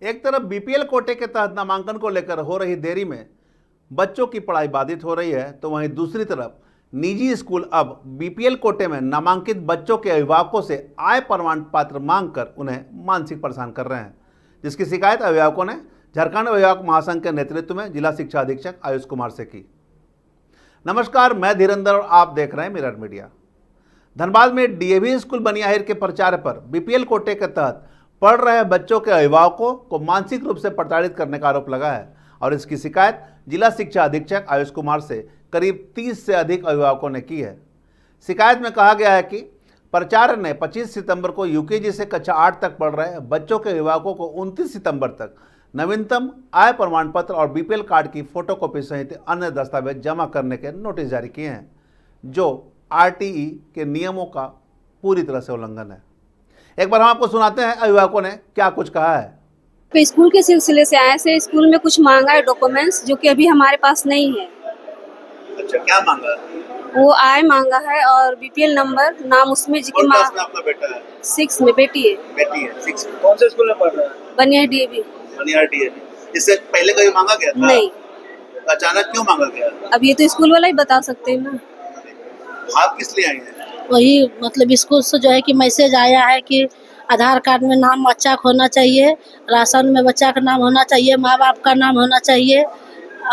एक तरफ बीपीएल कोटे के तहत नामांकन को लेकर हो रही देरी में बच्चों की पढ़ाई बाधित हो रही है, तो वहीं दूसरी तरफ निजी स्कूल अब बीपीएल कोटे में नामांकित बच्चों के अभिभावकों से आय प्रमाण पत्र मांगकर उन्हें मानसिक परेशान कर रहे हैं, जिसकी शिकायत अभिभावकों ने झारखंड अभिभावक महासंघ के नेतृत्व में जिला शिक्षा अधीक्षक आयुष कुमार से की। नमस्कार, मैं धीरेन्द्र और आप देख रहे हैं मिरर मीडिया। धनबाद में डीएवी स्कूल बनियाहिर के प्राचार्य पर बीपीएल कोटे के तहत पढ़ रहे बच्चों के अभिभावकों को मानसिक रूप से प्रताड़ित करने का आरोप लगा है और इसकी शिकायत जिला शिक्षा अधीक्षक आयुष कुमार से करीब 30 से अधिक अभिभावकों ने की है। शिकायत में कहा गया है कि प्राचार्य ने 25 सितंबर को यूकेजी से कक्षा 8 तक पढ़ रहे बच्चों के अभिभावकों को 29 सितंबर तक नवीनतम आय प्रमाण पत्र और बीपीएल कार्ड की फोटोकॉपी सहित अन्य दस्तावेज जमा करने के नोटिस जारी किए हैं, जो आरटीई के नियमों का पूरी तरह से उल्लंघन है। एक बार हम आपको सुनाते हैं अभिभावकों ने क्या कुछ कहा है। तो स्कूल के सिलसिले से आए से स्कूल में कुछ मांगा है डॉक्यूमेंट्स, जो कि अभी हमारे पास नहीं है। अच्छा, क्या मांगा? वो आय मांगा है और बीपीएल नंबर, नाम उसमें जी की माँ। आपका बेटा है? 6 में बेटी है। बेटी है 6 में। कौन से स्कूल में पढ़ रहा है? बनियाहिर डीएवी। बनियाहिर डीएवी। इससे पहले कभी मांगा गया था? नहीं। अचानक क्यों मांगा गया? अब ये तो स्कूल वाला ही बता सकते हैं ना। आप किस लिए आई हैं? वही मतलब स्कूल से जो है कि मैसेज आया है कि आधार कार्ड में नाम बच्चा का होना चाहिए, राशन में बच्चा का नाम होना चाहिए, माँ बाप का नाम होना चाहिए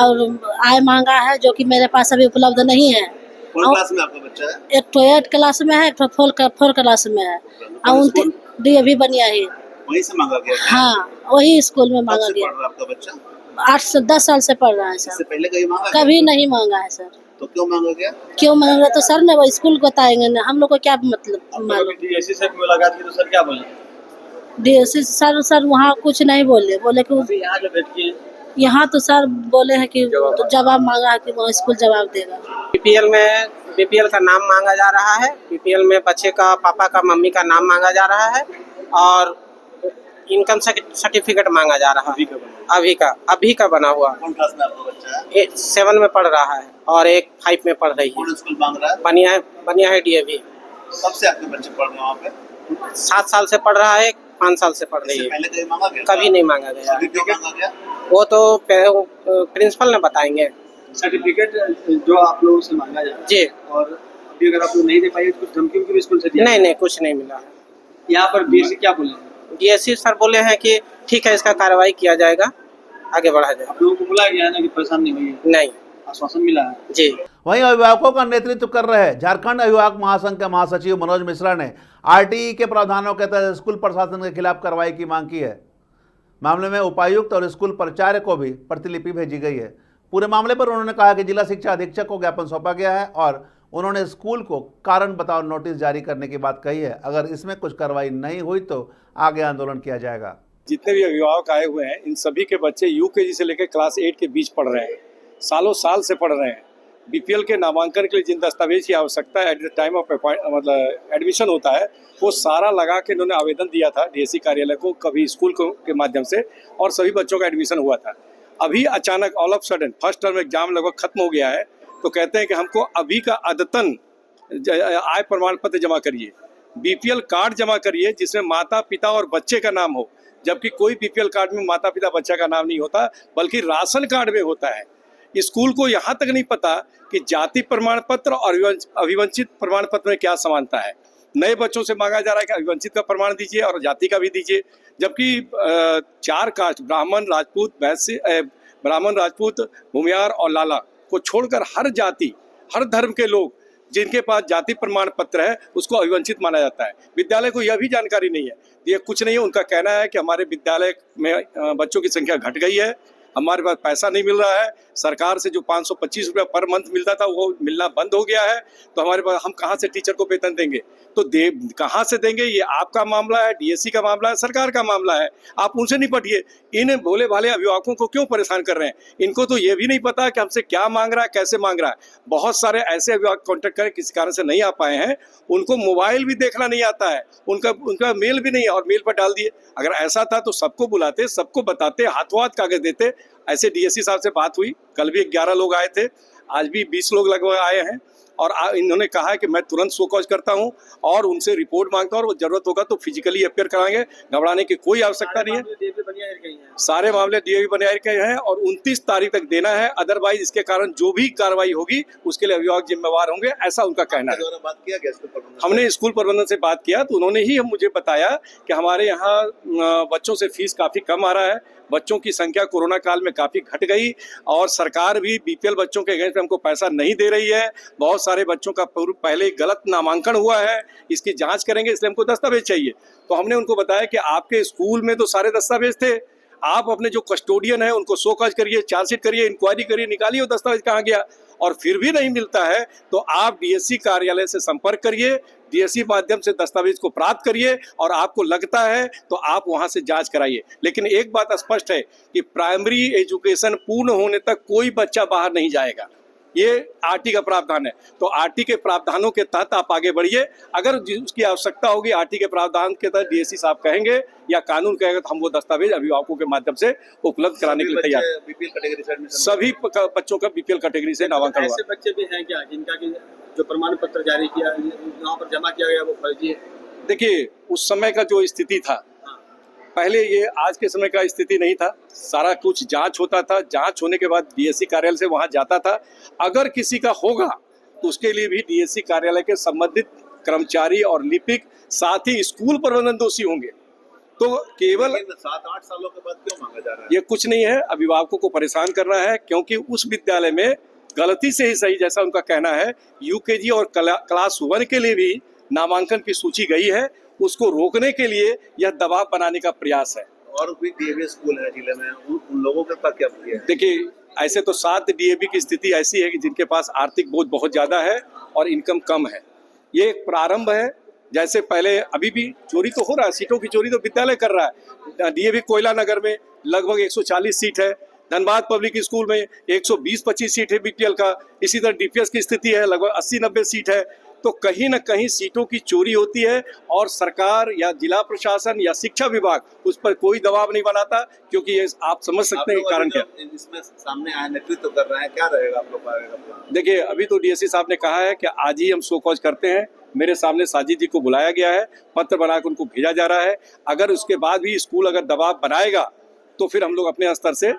और आय मांगा है, जो कि मेरे पास अभी उपलब्ध नहीं है। कौन क्लास में आपका बच्चा है? एक तो 8 क्लास में है, एक तो 4 क्लास में है और डीएवी बनियाहिर। वहीं से मांगा गया? हाँ, वही स्कूल में मांगा गया। पढ़ रहा आपका बच्चा? 8 से 10 साल से पढ़ रहा है सर। इससे पहले कभी मांगा? कभी नहीं मांगा है सर। तो क्यों मांगा गया? क्यों मांगा तो सर ने वो स्कूल बताएंगे ना, हम लोग को क्या मतलब मालूम। डीएससी से मुलाकात की तो सर क्या बोले? डीएससी सर वहाँ कुछ नहीं बोले कि यहाँ जो बैठिए, यहाँ तो सर बोले हैं कि तो जवाब मांगा है कि वो स्कूल जवाब देगा। बीपीएल का नाम मांगा जा रहा है। बीपीएल में बच्चे का पापा का मम्मी का नाम मांगा जा रहा है और इनकम सर्टिफिकेट मांगा जा रहा है। अभी का बना हुआ। कौन क्लास में आपका बच्चा है? 7 में पढ़ रहा है और एक 5 में पढ़ रही है। कौन स्कूल मांग रहा है? बनियाहिर डीएवी। कब से आपके बच्चे पढ़ रहे हैं वहाँ पे? 7 साल से पढ़ रहा है, 5 साल से पढ़ रही है। पहले कभी मांगा गया? कभी नहीं मांगा गया। अभी क्यों मांगा गया? वो तो प्रिंसिपल ने बताएंगे। सर्टिफिकेट जो आप लोगों से मांगा जा रहा है जी, और अभी अगर आप लोग नहीं दे पाए तो कुछ धमकी भी स्कूल से दिया? नहीं, कुछ नहीं मिला है। यहाँ पर डीएससी क्या बोले? डीएससी सर बोले हैं कि ठीक है, इसका कार्रवाई किया जाएगा, आगे बढ़ा जाएगा। आप लोगों को बुलाया गया है ना कि परेशान नहीं हुई? नहीं, आश्वासन मिला है जी। वहीं अभिभावकों का नेतृत्व कर रहे झारखंड अभिभावक महासंघ के महासचिव मनोज मिश्रा ने आरटीई के प्रावधानों के तहत स्कूल प्रशासन के खिलाफ कार्रवाई की मांग की है। मामले में उपायुक्त और स्कूल प्राचार्य को भी प्रतिलिपि भेजी गई है। पूरे मामले पर उन्होंने कहा कि जिला शिक्षा अधीक्षक को ज्ञापन सौंपा गया है और उन्होंने स्कूल को कारण बताओ नोटिस जारी करने की बात कही है। अगर इसमें कुछ कार्रवाई नहीं हुई तो आगे आंदोलन किया जाएगा। जितने भी अभिभावक आए हुए हैं, इन सभी के बच्चे यूकेजी से लेकर क्लास 8 के बीच पढ़ रहे हैं, सालों साल से पढ़ रहे हैं। बीपीएल के नामांकन के लिए जिन दस्तावेज की आवश्यकता है एट द टाइम ऑफ मतलब एडमिशन होता है, वो सारा लगा के इन्होंने आवेदन दिया था डीएससी कार्यालय को, कभी स्कूल के माध्यम से, और सभी बच्चों का एडमिशन हुआ था। अभी अचानक all of sudden first term exam लगभग खत्म हो गया है, तो कहते हैं कि हमको अभी का अद्यतन आय प्रमाण पत्र जमा करिए, बीपीएल कार्ड जमा करिए जिसमें माता पिता और बच्चे का नाम हो, जबकि कोई बीपीएल कार्ड में माता पिता बच्चा का नाम नहीं होता, बल्कि राशन कार्ड में होता है। स्कूल को यहाँ तक नहीं पता कि जाति प्रमाण पत्र और अभिवंचित प्रमाण पत्र में क्या समानता है। नए बच्चों से मांगा जा रहा है कि अभिवंचित का प्रमाण दीजिए और जाति का भी दीजिए, जबकि 4 कास्ट ब्राह्मण, राजपूत, वैश्य, ब्राह्मण, राजपूत, भूमियार और लाला को छोड़कर हर जाति, हर धर्म के लोग जिनके पास जाति प्रमाण पत्र है उसको अभिवंचित माना जाता है। विद्यालय को यह भी जानकारी नहीं है। ये कुछ नहीं है, उनका कहना है कि हमारे विद्यालय में बच्चों की संख्या घट गई है, हमारे पास पैसा नहीं मिल रहा है, सरकार से जो 525 रुपया पर मंथ मिलता था वो मिलना बंद हो गया है, तो हमारे पास हम कहाँ से टीचर को वेतन देंगे? तो कहाँ से देंगे? ये आपका मामला है, डीएससी का मामला है, सरकार का मामला है, आप उनसे निपटिए। इन भोले भाले अभिभावकों को क्यों परेशान कर रहे हैं? इनको तो ये भी नहीं पता कि हमसे क्या मांग रहा है, कैसे मांग रहा है। बहुत सारे ऐसे अभिभावक कॉन्टेक्ट करें, किसी कारण से नहीं आ पाए हैं, उनको मोबाइल भी देखना नहीं आता है, उनका मेल भी नहीं है और मेल पर डाल दिए। अगर ऐसा था तो सबको बुलाते, सबको बताते, हाथों हाथ कागज देते। ऐसे डीएससी साहब से बात हुई, कल भी 11 लोग आए थे, आज भी 20 लोग लगभग आए हैं और इन्होंने कहा है कि मैं तुरंत शो कॉज करता हूं और उनसे रिपोर्ट मांगता हूं और जरूरत होगा तो फिजिकली अपियर कराएंगे। घबराने की कोई आवश्यकता नहीं है। सारे मामले डीएवी बनियार के हैं और 29 तारीख तक देना है। अदरवाइज इसके कारण जो भी कार्रवाई होगी उसके लिए अभिभावक जिम्मेवार होंगे, ऐसा उनका कहना है। बात किया गया स्कूल प्रबंधन? हमने स्कूल प्रबंधन से बात किया तो उन्होंने ही मुझे बताया कि हमारे यहाँ बच्चों से फीस काफी कम आ रहा है, बच्चों की संख्या कोरोना काल में काफी घट गई और सरकार भी बीपीएल बच्चों के अगेंस्ट हमको पैसा नहीं दे रही है। बहुत सारे बच्चों का पहले गलत नामांकन हुआ है, इसकी जांच करेंगे, इसलिए हमको दस्तावेज चाहिए। तो हमने उनको बताया कि आपके स्कूल में तो सारे दस्तावेज थे, आप अपने जो कस्टोडियन है उनको शो कॉज करिए, चार्जशीट करिए, इंक्वायरी करिए, निकालिए वो दस्तावेज कहाँ गया। और फिर भी नहीं मिलता है तो आप डीएससी कार्यालय से संपर्क करिए, डीएससी माध्यम से दस्तावेज को प्राप्त करिए और आपको लगता है तो आप वहां से जांच कराइए। लेकिन एक बात स्पष्ट है कि प्राइमरी एजुकेशन पूर्ण होने तक कोई बच्चा बाहर नहीं जाएगा, ये आरटी का प्रावधान है। तो आरटी के प्रावधानों के तहत आप आगे बढ़िए। अगर उसकी आवश्यकता होगी आरटी के प्रावधान के तहत डीएससी साहब कहेंगे या कानून कहेगा तो हम वो दस्तावेज अभिभावकों के माध्यम से उपलब्ध कराने के लिए तैयार हैं। बीपीएल कैटेगरी से एडमिशन? सभी बच्चों का बीपीएल कैटेगरी से नामांकन हुआ। ऐसे बच्चे भी हैं क्या जिनका कि जो प्रमाण पत्र जारी किया यहाँ पर जमा किया गया वो फर्जी है? देखिए उस समय का जो स्थिति था, पहले ये आज के समय का स्थिति नहीं था। सारा कुछ जांच होता था, जांच होने के बाद डीएससी कार्यालय से वहां जाता था। अगर किसी का होगा तो उसके लिए भी डीएससी कार्यालय के संबंधित कर्मचारी और लिपिक साथ ही स्कूल प्रबंधन दोषी होंगे। तो केवल 7-8 सालों के बाद क्यों मांगा जा रहा है? ये कुछ नहीं है, अभिभावकों को परेशान करना है, क्योंकि उस विद्यालय में गलती से ही सही, जैसा उनका कहना है, यूकेजी और क्लास 1 के लिए भी नामांकन की सूची गई है। उसको रोकने के लिए यह दबाव बनाने का प्रयास है। और भी डीएवी स्कूल है जिले में, उन लोगों के पास क्या है? देखिए ऐसे तो 7 डीएवी की स्थिति ऐसी है कि जिनके पास आर्थिक बोझ बहुत ज्यादा है और इनकम कम है। ये एक प्रारंभ है। जैसे पहले अभी भी चोरी तो हो रहा है, सीटों की चोरी तो विद्यालय कर रहा है। डीएवी कोयला नगर में लगभग 140 सीट है, धनबाद पब्लिक स्कूल में 120-25 सीट है बीपीएल का। इसी तरह डीपीएस की स्थिति है, लगभग 80-90 सीट है। तो कहीं ना कहीं सीटों की चोरी होती है और सरकार या जिला प्रशासन या शिक्षा विभाग उस पर कोई दबाव नहीं बनाता, क्योंकि ये आप समझ सकते हैं कारण क्या। इसमें सामने आए नेतृत्व कर रहे हैं, क्या रहेगा आप लोग का? देखिए अभी तो डीएससी साहब ने कहा है कि आज ही हम शो कॉज करते हैं। मेरे सामने साजिद जी को बुलाया गया है, पत्र बनाकर उनको भेजा जा रहा है। अगर उसके बाद भी स्कूल अगर दबाव बनाएगा तो फिर हम लोग अपने स्तर से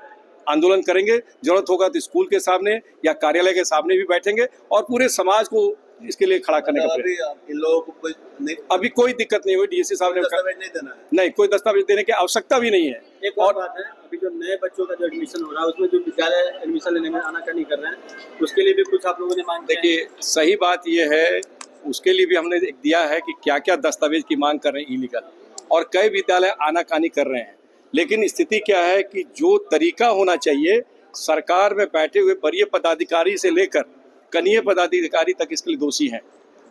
आंदोलन करेंगे। जरूरत होगा तो स्कूल के सामने या कार्यालय के सामने भी बैठेंगे और पूरे समाज को इसके लिए खड़ा करने का प्रयास। इन लोगों को अभी कोई दिक्कत नहीं हुई। डीएससी साहब ने दस्तावेज नहीं देना है? नहीं, कोई दस्तावेज देने की आवश्यकता भी नहीं है। एक और बात है, अभी जो नए बच्चों का जो एडमिशन हो रहा है उसमें जो विद्यालय एडमिशन लेने में आनाकानी कर रहे हैं, उसके लिए भी कुछ आप लोगों ने मांग किया है? देखिए सही बात यह है, उसके लिए भी हमने दिया है कि क्या क्या दस्तावेज की मांग कर रहे हैं इलीगल, और कई विद्यालय आनाकानी कर रहे हैं। लेकिन स्थिति क्या है कि जो तरीका होना चाहिए, सरकार में बैठे हुए वरीय पदाधिकारी से लेकर कनीय पदाधिकारी तक इसके लिए दोषी हैं।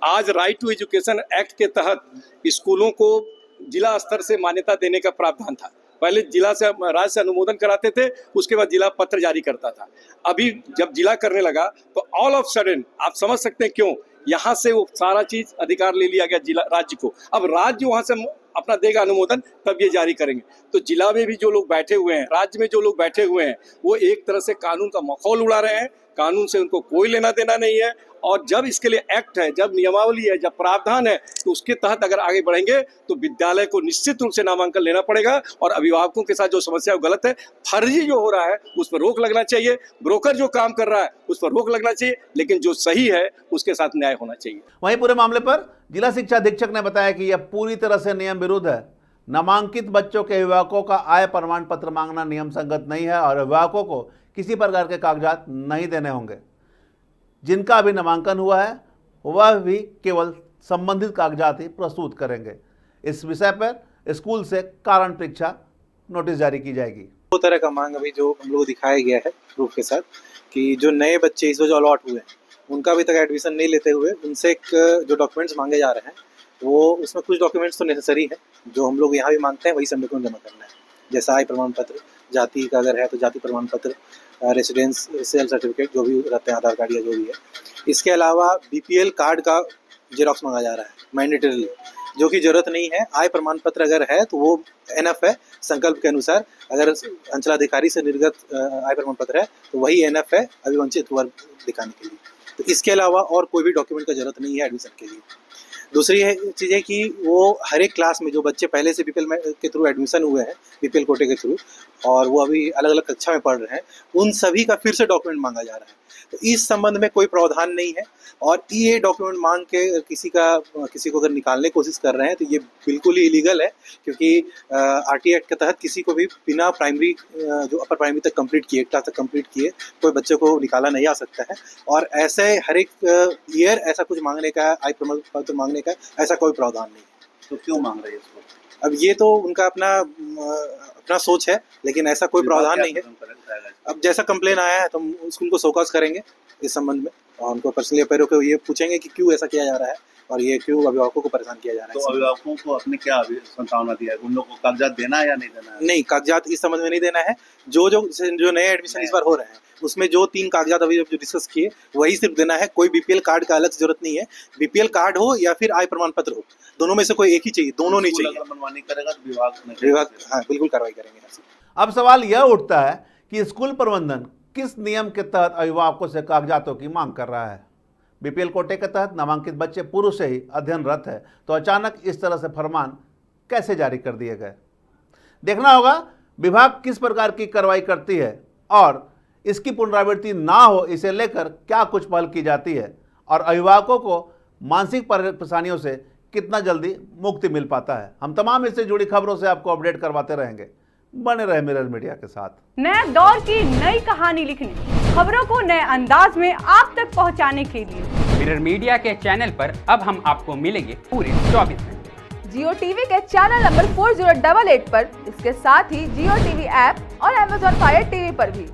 आज राइट टू एजुकेशन एक्ट के तहत स्कूलों को जिला स्तर से मान्यता देने का प्रावधान था। पहले जिला से राज्य से अनुमोदन कराते थे, उसके बाद जिला पत्र जारी करता था। अभी जब जिला करने लगा तो ऑल ऑफ सडन आप समझ सकते हैं क्यों, यहाँ से वो सारा चीज अधिकार ले लिया गया जिला राज्य को। अब राज्य वहाँ से अपना देगा अनुमोदन, तब ये जारी करेंगे। तो जिला में भी जो लोग बैठे हुए हैं, राज्य में जो लोग बैठे हुए हैं, वो एक तरह से कानून का मखौल उड़ा रहे हैं। कानून से उनको कोई लेना देना नहीं है। और जब इसके लिए एक्ट है, जब नियमावली है, जब प्रावधान है, तो उसके तहत अगर आगे बढ़ेंगे तो विद्यालय को निश्चित रूप से नामांकन लेना पड़ेगा। और अभिभावकों के साथ जो समस्या वो गलत है, फर्जी जो हो रहा है उस पर रोक लगना चाहिए। ब्रोकर जो काम कर रहा है उस पर रोक लगना चाहिए, लेकिन जो सही है उसके साथ न्याय होना चाहिए। वहीं पूरे मामले पर जिला शिक्षा अधीक्षक ने बताया कि यह पूरी तरह से नियम विरुद्ध है। नामांकित बच्चों के अभिभावकों का आय प्रमाण पत्र मांगना नियम संगत नहीं है और अभिभावकों को किसी प्रकार के कागजात नहीं देने होंगे। जिनका अभी नामांकन हुआ है वह भी केवल संबंधित कागजात ही प्रस्तुत करेंगे। इस विषय पर स्कूल से कारण परीक्षा नोटिस जारी की जाएगी। दो तरह का मांग अभी जो हम लोग दिखाया गया है प्रूफ के साथ, कि जो नए बच्चे इस वजह अलॉट हुए हैं उनका अभी तक एडमिशन नहीं लेते हुए उनसे एक जो डॉक्यूमेंट्स मांगे जा रहे हैं, वो उसमें कुछ डॉक्यूमेंट्स तो नेसेसरी है जो हम लोग यहाँ भी मांगते हैं, वही सब लोगों को जमा करना है। जैसा आय प्रमाण पत्र, जाति का अगर है तो जाति प्रमाण पत्र, रेसिडेंशियल सर्टिफिकेट जो भी रहते हैं, आधार कार्ड या जो भी है। इसके अलावा बीपीएल कार्ड का जेरॉक्स मांगा जा रहा है मैंडेटरीली, जो कि जरूरत नहीं है। आय प्रमाण पत्र अगर है तो वो एनएफ है संकल्प के अनुसार। अगर अंचलाधिकारी से निर्गत आय प्रमाण पत्र है तो वही एनएफ है अभिवंचित वर्ग दिखाने के लिए। तो इसके अलावा और कोई भी डॉक्यूमेंट का जरूरत नहीं है एडमिशन के लिए। दूसरी चीज़ है कि वो हर एक क्लास में जो बच्चे पहले से बीपीएल के थ्रू एडमिशन हुए हैं, बीपीएल कोटे के थ्रू, और वो अभी अलग अलग कक्षा में पढ़ रहे हैं, उन सभी का फिर से डॉक्यूमेंट मांगा जा रहा है। तो इस संबंध में कोई प्रावधान नहीं है, और ये डॉक्यूमेंट मांग के किसी को अगर निकालने की कोशिश कर रहे हैं तो ये बिल्कुल ही इलीगल है, क्योंकि आरटीआई एक्ट के तहत किसी को भी बिना प्राइमरी जो अपर प्राइमरी तक कंप्लीट किए, क्लास तक कंप्लीट किए, कोई बच्चे को निकाला नहीं आ सकता है। और ऐसे हर एक ईयर ऐसा कुछ मांगने का, आई प्रमाण पत्र मांगने का ऐसा कोई प्रावधान नहीं है। तो क्यों मांग रहे हैं इसको? अब ये तो उनका अपना सोच है, लेकिन ऐसा कोई प्रावधान नहीं है। अब जैसा कंप्लेन आया है तो हम स्कूल को शोकॉज करेंगे इस संबंध में, और उनको पर्सनली अपेयर होकर ये पूछेंगे कि क्यों ऐसा किया जा रहा है और ये क्यों अभिभावकों को परेशान किया जा रहा है। तो अभिभावकों को अपने क्या संभावना दिया है, उन लोगों को कागजात देना है या नहीं देना है? नहीं, कागजात इस संबंध में नहीं देना है। जो नए एडमिशन इस बार हो रहे हैं उसमें जो 3 कागजात अभी जो डिस्कस किए वही सिर्फ देना है। कोई बीपीएल कार्ड का अलग जरूरत नहीं है। बीपीएल कार्ड हो या फिर आय प्रमाण पत्र हो, दोनों में से कोई एक ही चाहिए, दोनों नहीं चाहिए। मनमानी करेगा तो विभाग हाँ बिल्कुल कार्रवाई करेंगे। अब सवाल यह उठता है कि स्कूल प्रबंधन किस नियम के तहत अभिभावकों से कागजातों की मांग कर रहा है। बीपीएल कोटे के तहत नामांकित बच्चे पूर्व से ही अध्ययनरत है, तो अचानक इस तरह से फरमान कैसे जारी कर दिए गए? देखना होगा विभाग किस प्रकार की कार्रवाई करती है और इसकी पुनरावृत्ति ना हो इसे लेकर क्या कुछ पहल की जाती है, और अभिभावकों को मानसिक परेशानियों से कितना जल्दी मुक्ति मिल पाता है। हम तमाम इससे जुड़ी खबरों से आपको अपडेट करवाते रहेंगे। बने रहे मिरर मीडिया के साथ। नए दौर की नई कहानी लिखने, खबरों को नए अंदाज में आप तक पहुंचाने के लिए मिरर मीडिया के चैनल पर अब हम आपको मिलेंगे पूरे 24 घंटे। जियो टीवी के चैनल नंबर 4088 पर, इसके साथ ही जियो टीवी ऐप और Amazon Fire TV पर भी।